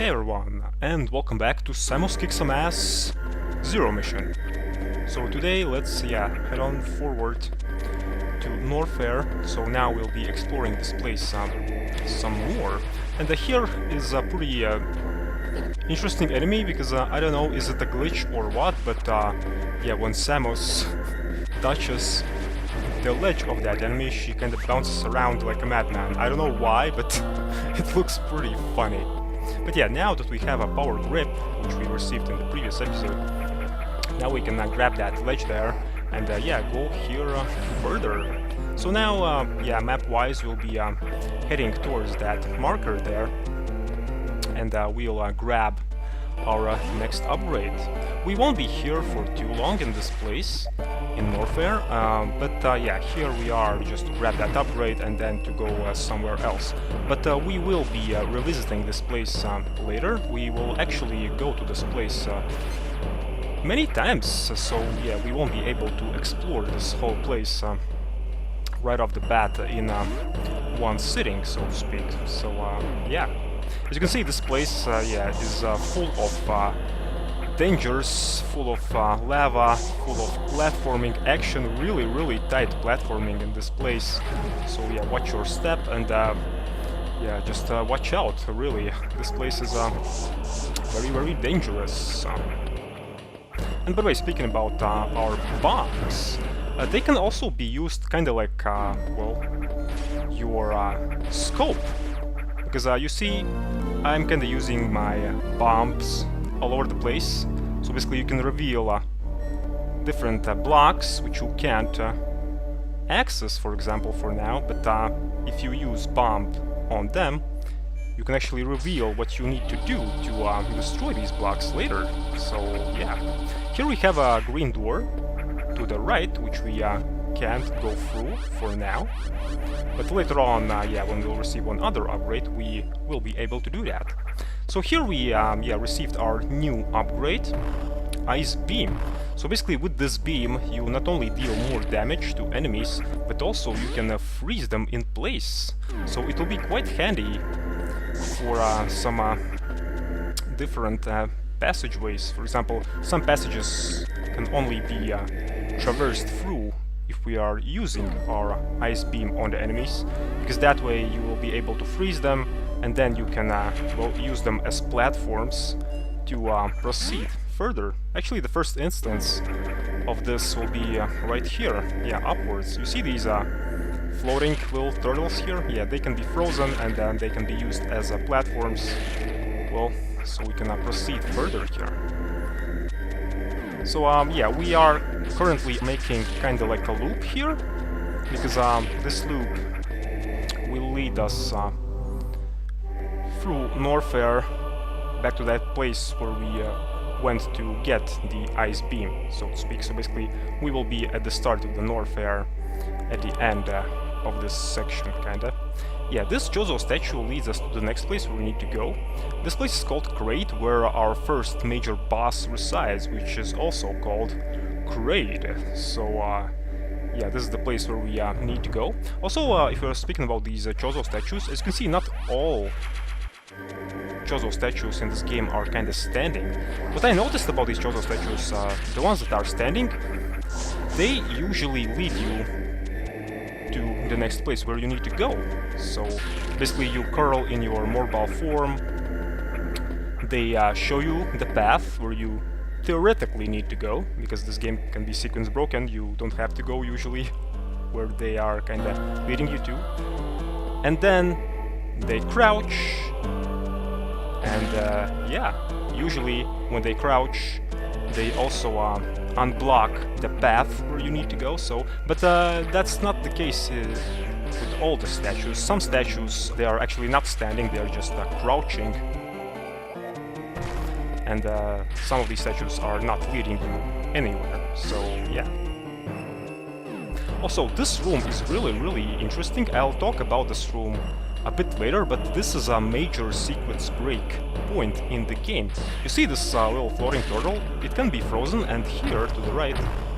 Hey everyone, and welcome back to Samus Kick Some Ass Zero mission. So today let's head on forward to Norfair. So now we'll be exploring this place some more. And here is a pretty interesting enemy because I don't know, is it a glitch or what, but yeah, when Samus touches the ledge of that enemy, she kind of bounces around like a madman. I don't know why, but it looks pretty funny. But yeah, now that we have a power grip, which we received in the previous episode, now we can grab that ledge there and yeah, go here further. So now, yeah, map-wise, we'll be heading towards that marker there, and we'll grab our next upgrade. We won't be here for too long in this place, in Norfair, but yeah, here we are just to grab that upgrade and then to go somewhere else. But we will be revisiting this place later. We will actually go to this place many times, so yeah, we won't be able to explore this whole place right off the bat in one sitting, so to speak. So yeah, as you can see, this place yeah, is full of dangers, full of lava, full of platforming action, really tight platforming in this place. So yeah, watch your step and yeah, just watch out, really. This place is very dangerous. And by the way, speaking about our bombs, they can also be used kinda like, well, your scope. Because you see, I'm kinda using my bombs all over the place. So basically you can reveal different blocks which you can't access, for example, for now, but if you use bomb on them, you can actually reveal what you need to do to destroy these blocks later. So yeah, here we have a green door to the right, which we can't go through for now, but later on, yeah, when we'll receive one other upgrade, we will be able to do that. So here we yeah, received our new upgrade, Ice Beam. So basically with this beam you not only deal more damage to enemies, but also you can freeze them in place. So it will be quite handy for some different passageways. For example, some passages can only be traversed through if we are using our Ice Beam on the enemies, because that way you will be able to freeze them and then you can well, use them as platforms to proceed further. Actually, the first instance of this will be right here, yeah, upwards. You see these floating little turtles here? Yeah, they can be frozen and then they can be used as platforms, well, so we can proceed further here. So yeah, we are currently making kinda like a loop here, because this loop will lead us through Norfair back to that place where we went to get the Ice Beam, so to speak. So basically we will be at the start of the Norfair at the end of this section, kinda. Yeah, this Jozo statue leads us to the next place where we need to go. This place is called Kraid, where our first major boss resides, which is also called Kraid. So yeah, this is the place where we need to go. Also, if we're speaking about these Jozo statues, as you can see, not all Jozo statues in this game are kind of standing. What I noticed about these Jozo statues, the ones that are standing, they usually lead you to the next place where you need to go. So basically you curl in your mobile form, they show you the path where you theoretically need to go, because this game can be sequence broken, you don't have to go usually where they are kind of leading you to. And then they crouch, and yeah, usually when they crouch they also unblock the path where you need to go. So, but that's not the case with all the statues. Some statues, they are actually not standing, they are just crouching, and some of these statues are not leading you anywhere. So yeah. Also, this room is really interesting. I'll talk about this room a bit later, but this is a major sequence break point in the game. You see this little floating turtle? It can be frozen, and here to the right,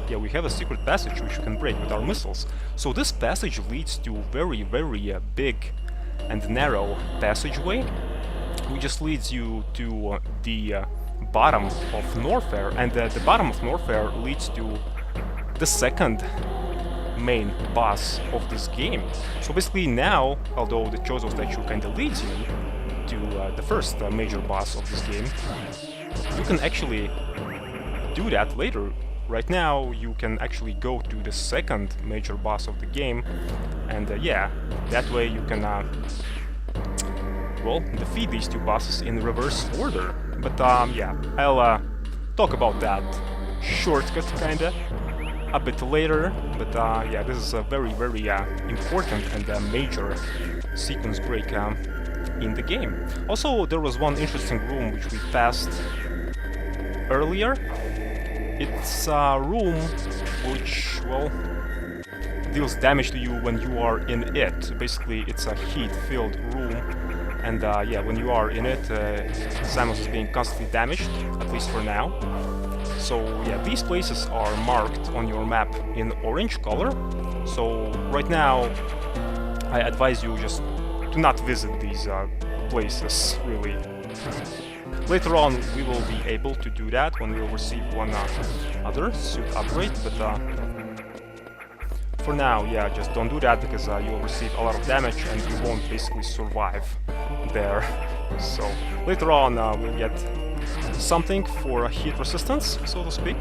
yeah, we have a secret passage which we can break with our missiles. So this passage leads to very big and narrow passageway, which just leads you to the bottom of Norfair, and the bottom of Norfair leads to the second main boss of this game. So basically now, although the Chozo statue kinda leads you to the first major boss of this game, you can actually do that later. Right now you can actually go to the second major boss of the game, and yeah, that way you can well, defeat these two bosses in reverse order. But yeah, I'll talk about that shortcut kinda a bit later. But yeah, this is a very important and major sequence break in the game. Also, there was one interesting room which we passed earlier. It's a room which, well, deals damage to you when you are in it. Basically, it's a heat-filled room, and yeah, when you are in it, Samus is being constantly damaged, at least for now. So yeah, these places are marked on your map in orange color. So right now, I advise you just to not visit these places, really. Later on, we will be able to do that when we'll receive one other suit upgrade, but for now, yeah, just don't do that, because you'll receive a lot of damage and you won't basically survive there. So later on, we'll get something for heat resistance, so to speak.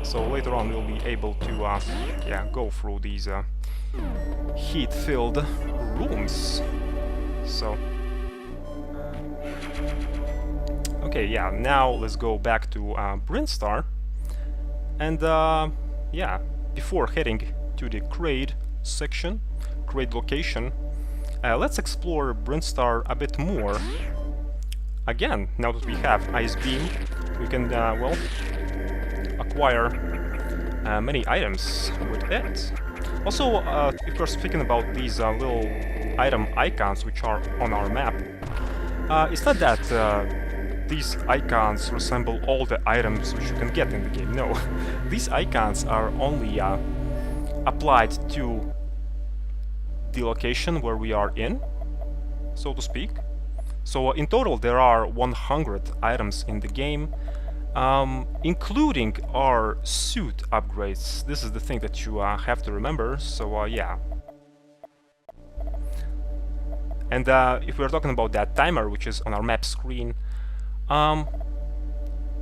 So later on, we'll be able to yeah, go through these heat-filled rooms. So okay, yeah, now let's go back to Brinstar, and yeah, before heading to the Kraid section, Kraid location, let's explore Brinstar a bit more. Again, now that we have Ice Beam, we can, well, acquire many items with it. Also, if we're speaking about these little item icons which are on our map, it's not that these icons resemble all the items which you can get in the game. No, these icons are only applied to the location where we are in, so to speak. So in total there are 100 items in the game, including our suit upgrades. This is the thing that you have to remember, so yeah. And if we're talking about that timer which is on our map screen,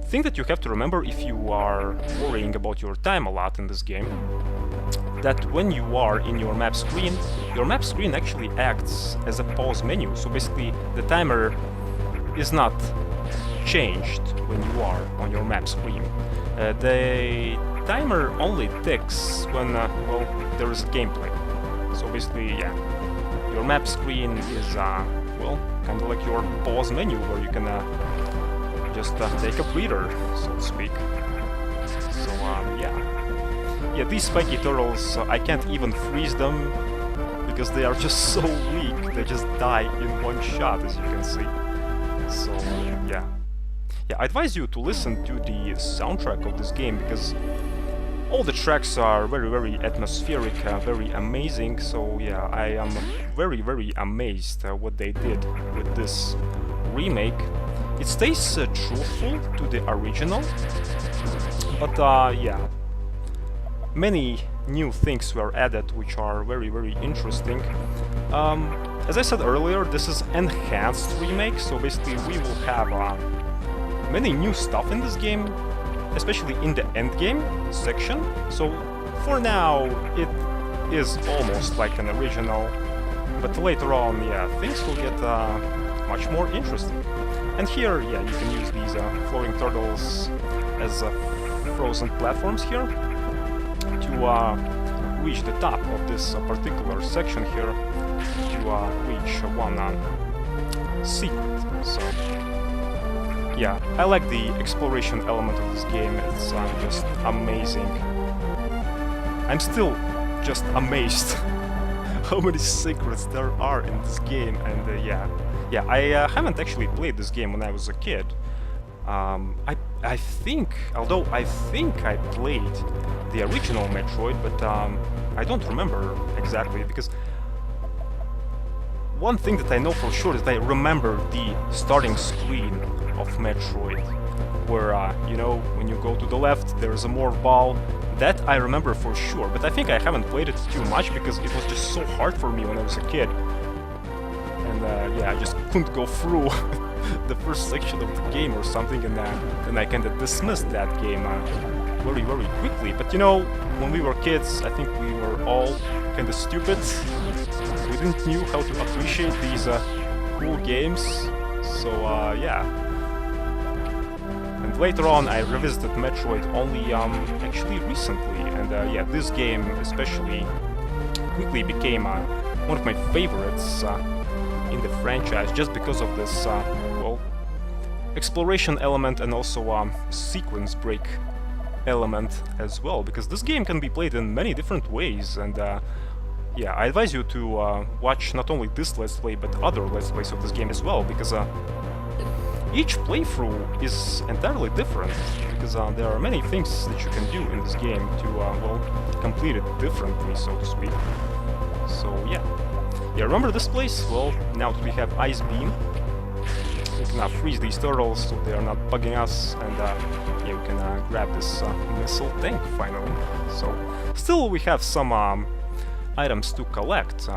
thing that you have to remember if you are worrying about your time a lot in this game, that when you are in your map screen actually acts as a pause menu. So basically the timer is not changed when you are on your map screen. The timer only ticks when well, there is gameplay. So basically, yeah, your map screen is well, kind of like your pause menu where you can just take a breather, so to speak. So yeah, these spiky turtles, I can't even freeze them because they are just so weak. They just die in one shot, as you can see. So yeah, I advise you to listen to the soundtrack of this game, because all the tracks are very atmospheric, very amazing. So yeah, I am very amazed what they did with this remake. It stays truthful to the original, but yeah, many new things were added which are very interesting. As I said earlier, this is enhanced remake, so basically we will have many new stuff in this game, especially in the endgame section. So for now it is almost like an original, but later on, yeah, things will get much more interesting. And here, yeah, you can use these floating turtles as frozen platforms here to reach the top of this particular section here, to reach one secret. So yeah, I like the exploration element of this game. It's just amazing. I'm still just amazed how many secrets there are in this game, and yeah, I haven't actually played this game when I was a kid. I think, although I think I played the original Metroid, but I don't remember exactly, because one thing that I know for sure is that I remember the starting screen of Metroid, where, you know, when you go to the left, there's a morph ball. That I remember for sure, but I think I haven't played it too much because it was just so hard for me when I was a kid. And yeah, I just couldn't go through the first section of the game or something, and then I kinda dismissed that game very, very quickly. But you know, when we were kids, I think we were all kinda stupid. We didn't knew how to appreciate these cool games, so yeah. And later on, I revisited Metroid only actually recently, and yeah, this game especially quickly became one of my favorites in the franchise, just because of this, well, exploration element and also sequence break element as well, because this game can be played in many different ways, and yeah, I advise you to watch not only this Let's Play, but other Let's Plays of this game as well, because each playthrough is entirely different, because there are many things that you can do in this game to, well, complete it differently, so to speak. So yeah. Yeah, remember this place? Well, now that we have Ice Beam, we can freeze these turtles so they are not bugging us, and yeah, we can grab this missile tank finally. So, still we have some items to collect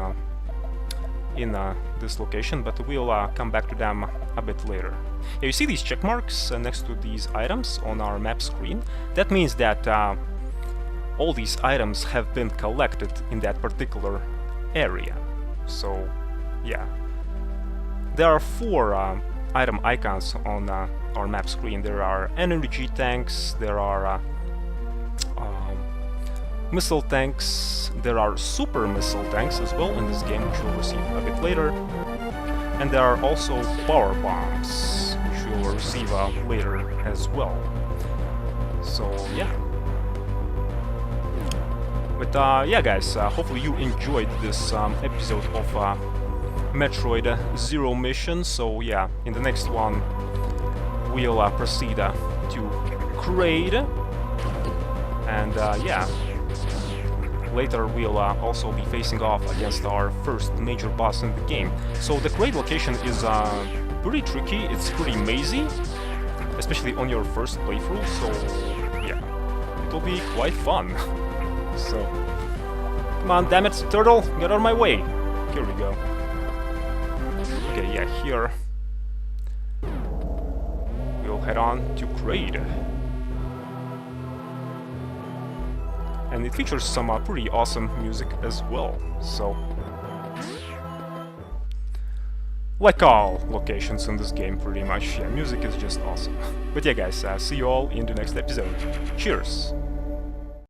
in this location, but we'll come back to them a bit later. Yeah, you see these check marks next to these items on our map screen? That means that all these items have been collected in that particular area. So, yeah. There are 4 item icons on our map screen. There are energy tanks, there are missile tanks, there are super missile tanks as well in this game, which we'll receive a bit later. And there are also power bombs, which we'll receive later as well. So, yeah. But yeah, guys, hopefully you enjoyed this episode of Metroid Zero Mission. So yeah, in the next one we'll proceed to Kraid, and yeah, later we'll also be facing off against our first major boss in the game. So the Kraid location is pretty tricky, it's pretty mazy, especially on your first playthrough, so yeah, it'll be quite fun. So, come on, damn it, turtle, get out of my way. Here we go. Okay, yeah, here we'll head on to Kraid. And it features some pretty awesome music as well, so... like all locations in this game, pretty much, yeah, music is just awesome. But yeah, guys, see you all in the next episode. Cheers!